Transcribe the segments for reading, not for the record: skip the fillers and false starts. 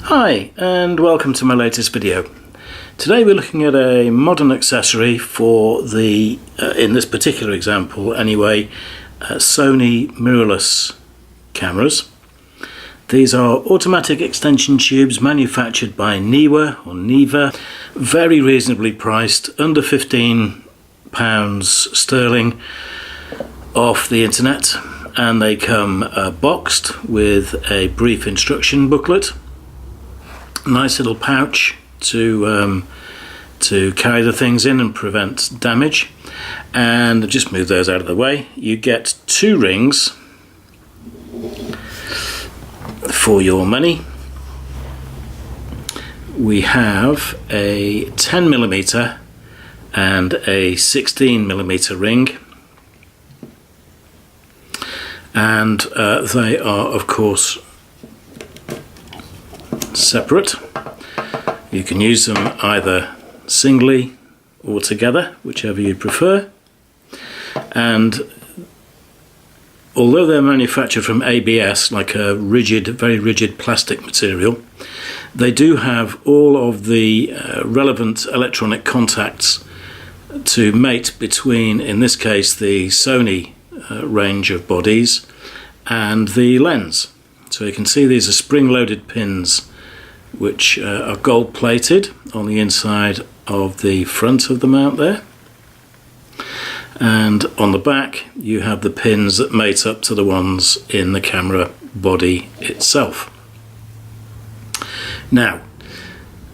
Hi and welcome to my latest video. Today we're looking at a modern accessory for the, in this particular example anyway, Sony mirrorless cameras. These are automatic extension tubes manufactured by Neewer, very reasonably priced, under £15 sterling off the internet, and they come boxed with a brief instruction booklet. Nice little pouch to carry the things in and prevent damage. And just move those out of the way. You get 2 rings for your money. We have a 10mm and a 16mm ring, and they are of course separate. You can use them either singly or together, whichever you prefer. And although they're manufactured from ABS, like a very rigid plastic material, they do have all of the relevant electronic contacts to mate between, in this case, the Sony range of bodies and the lens. So you can see these are spring-loaded pins which are gold plated on the inside of the front of the mount there, and on the back you have the pins that mate up to the ones in the camera body itself. Now,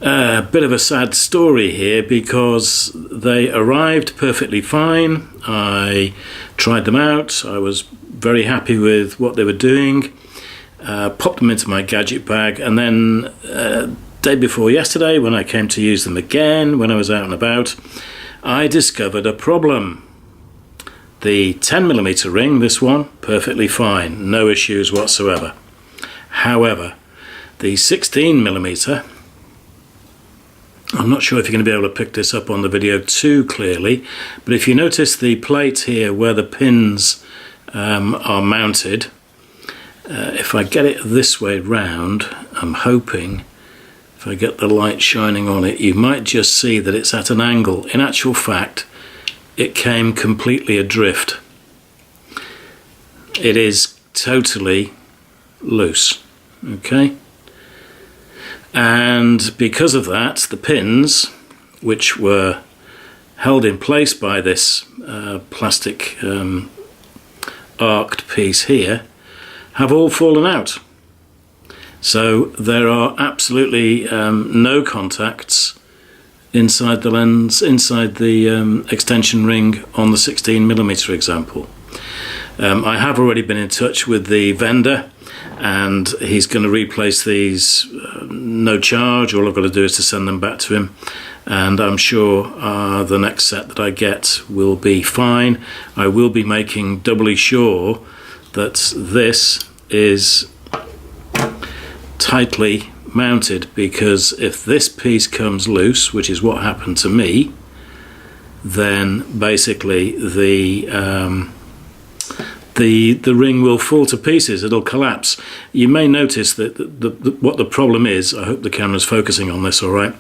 a bit of a sad story here, because they arrived perfectly fine. I tried them out, I was very happy with what they were doing. Popped them into my gadget bag, and then day before yesterday, when I came to use them again when I was out and about, I discovered a problem. The 10mm ring, this one, perfectly fine, no issues whatsoever. However, the 16mm, I'm not sure if you're going to be able to pick this up on the video too clearly, but if you notice the plate here where the pins are mounted, if I get it this way round, I'm hoping, if I get the light shining on it, you might just see that it's at an angle. In actual fact, it came completely adrift. It is totally loose, okay? And because of that, the pins, which were held in place by this plastic arced piece here, have all fallen out. So there are absolutely no contacts inside the lens, inside the extension ring on the 16mm example. I have already been in touch with the vendor, and he's going to replace these no charge. All I've got to do is to send them back to him, and I'm sure the next set that I get will be fine. I will be making doubly sure that this is tightly mounted, because if this piece comes loose, which is what happened to me, then basically the ring will fall to pieces. It'll collapse. You may notice that what the problem is, I hope the camera's focusing on this all right,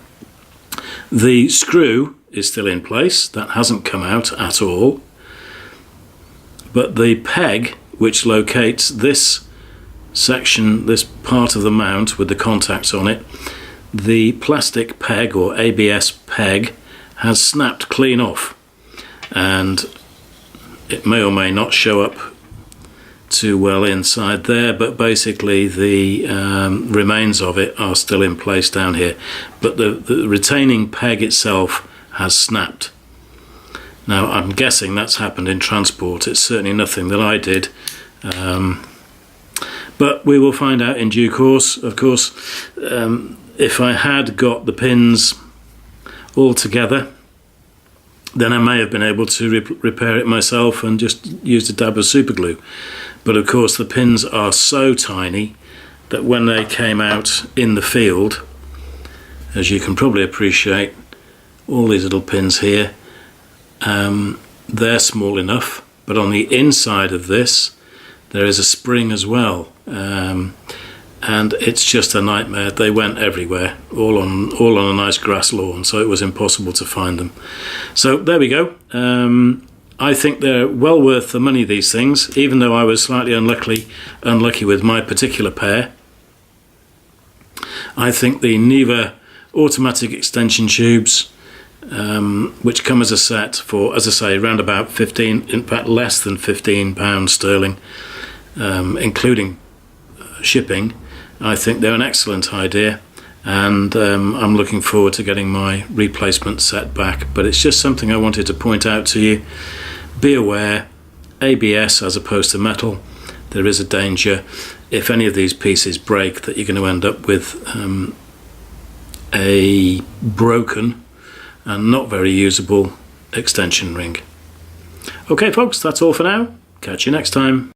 the screw is still in place, that hasn't come out at all, but the peg which locates this section, this part of the mount with the contacts on it, the plastic peg or ABS peg has snapped clean off, and it may or may not show up too well inside there, but basically the remains of it are still in place down here, but the retaining peg itself has snapped. Now I'm guessing that's happened in transport. It's certainly nothing that I did, but we will find out in due course. Of course, if I had got the pins all together, then I may have been able to repair it myself and just used a dab of super glue. But of course the pins are so tiny that when they came out in the field, as you can probably appreciate, all these little pins here, they're small enough, but on the inside of this there is a spring as well, and it's just a nightmare. They went everywhere, all on a nice grass lawn, so it was impossible to find them. So there we go. I think they're well worth the money, these things, even though I was slightly unlucky with my particular pair. I think the Neewer automatic extension tubes, which come as a set for, as I say, around about 15, in fact less than £15 sterling, including shipping, I think they're an excellent idea, and I'm looking forward to getting my replacement set back. But it's just something I wanted to point out to you. Be aware, ABS as opposed to metal, there is a danger if any of these pieces break that you're going to end up with a broken and not very usable extension ring. Okay folks, that's all for now. Catch you next time.